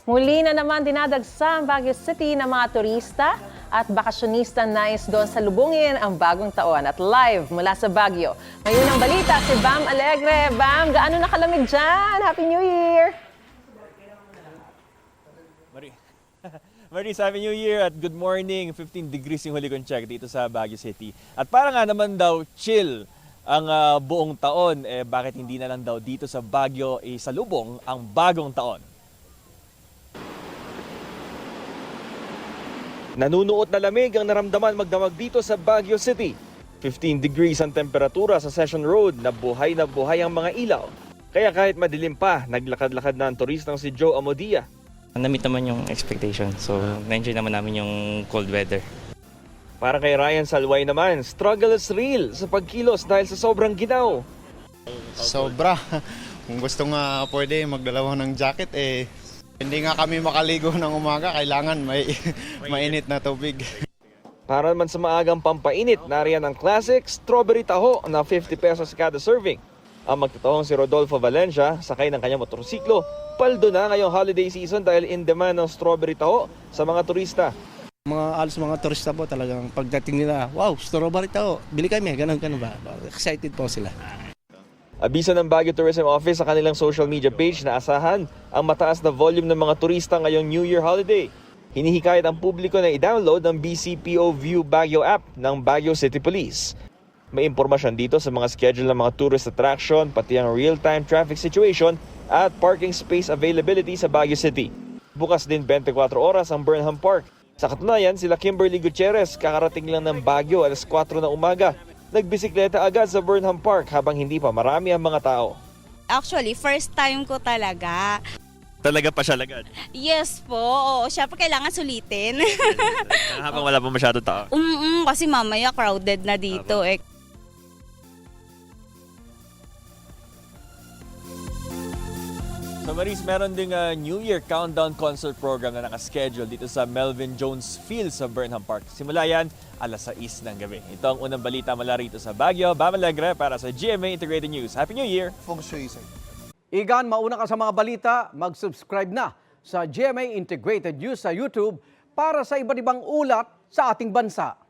Muli na naman dinadagsa ang Baguio City ng mga turista at bakasyonista nais doon sa lubungin ang bagong taon. At live mula sa Baguio, ngayon ang balita si Bam Alegre. Bam, gaano nakalamig dyan? Happy New Year! Maris, Happy New Year at good morning. 15 degrees yung huli kong check dito sa Baguio City. At para nga naman daw chill ang buong taon, bakit hindi na lang daw dito sa Baguio salubong ang bagong taon? Nanunuot na lamig ang naramdaman magdamag dito sa Baguio City. 15 degrees ang temperatura sa Session Road na buhay ang mga ilaw. Kaya kahit madilim pa, naglakad-lakad na ang turistang si Joe Amodia. Na-meet naman yung expectation, so na-enjoy naman namin yung cold weather. Para kay Ryan Salway naman, struggle is real sa pagkilos dahil sa sobrang ginaw. Sobra. Kung gusto nga pwede magdalawa ng jacket, hindi nga kami makaligo ng umaga, kailangan may mainit na tubig. Para naman sa maagang pampainit, nariyan ang classic strawberry taho na 50 pesos kada serving. Ang magtatahong si Rodolfo Valencia, sakay ng kanyang motorsiklo, paldo na ngayong holiday season dahil in demand ng strawberry taho sa mga turista. Mga turista po talagang pagdating nila, wow, strawberry taho, bili kami, ganun ba? Excited po sila. Abiso ng Baguio Tourism Office sa kanilang social media page na asahan ang mataas na volume ng mga turista ngayong New Year holiday. Hinihikayat ang publiko na i-download ang BCPO View Baguio app ng Baguio City Police. May impormasyon dito sa mga schedule ng mga tourist attraction, pati ang real-time traffic situation at parking space availability sa Baguio City. Bukas din 24 oras ang Burnham Park. Sa katunayan, sila Kimberly Gutierrez kakarating lang ng Baguio alas 4 ng umaga. Nagbisikleta agad sa Burnham Park habang hindi pa marami ang mga tao. Actually, first time ko talaga. Talaga pa siya agad? Yes po, oo. Siyempre kailangan sulitin. Habang wala pa masyado tao? Kasi mamaya crowded na dito eh. So Maris, meron ding New Year Countdown Concert Program na nakaschedule dito sa Melvin Jones Field sa Burnham Park. Simula yan, alas 6 ng gabi. Ito ang unang balita mula rito sa Baguio. Bam Alegre para sa GMA Integrated News. Happy New Year! Feng Shui, sir. Igan, mauna ka sa mga balita, mag-subscribe na sa GMA Integrated News sa YouTube para sa iba't ibang ulat sa ating bansa.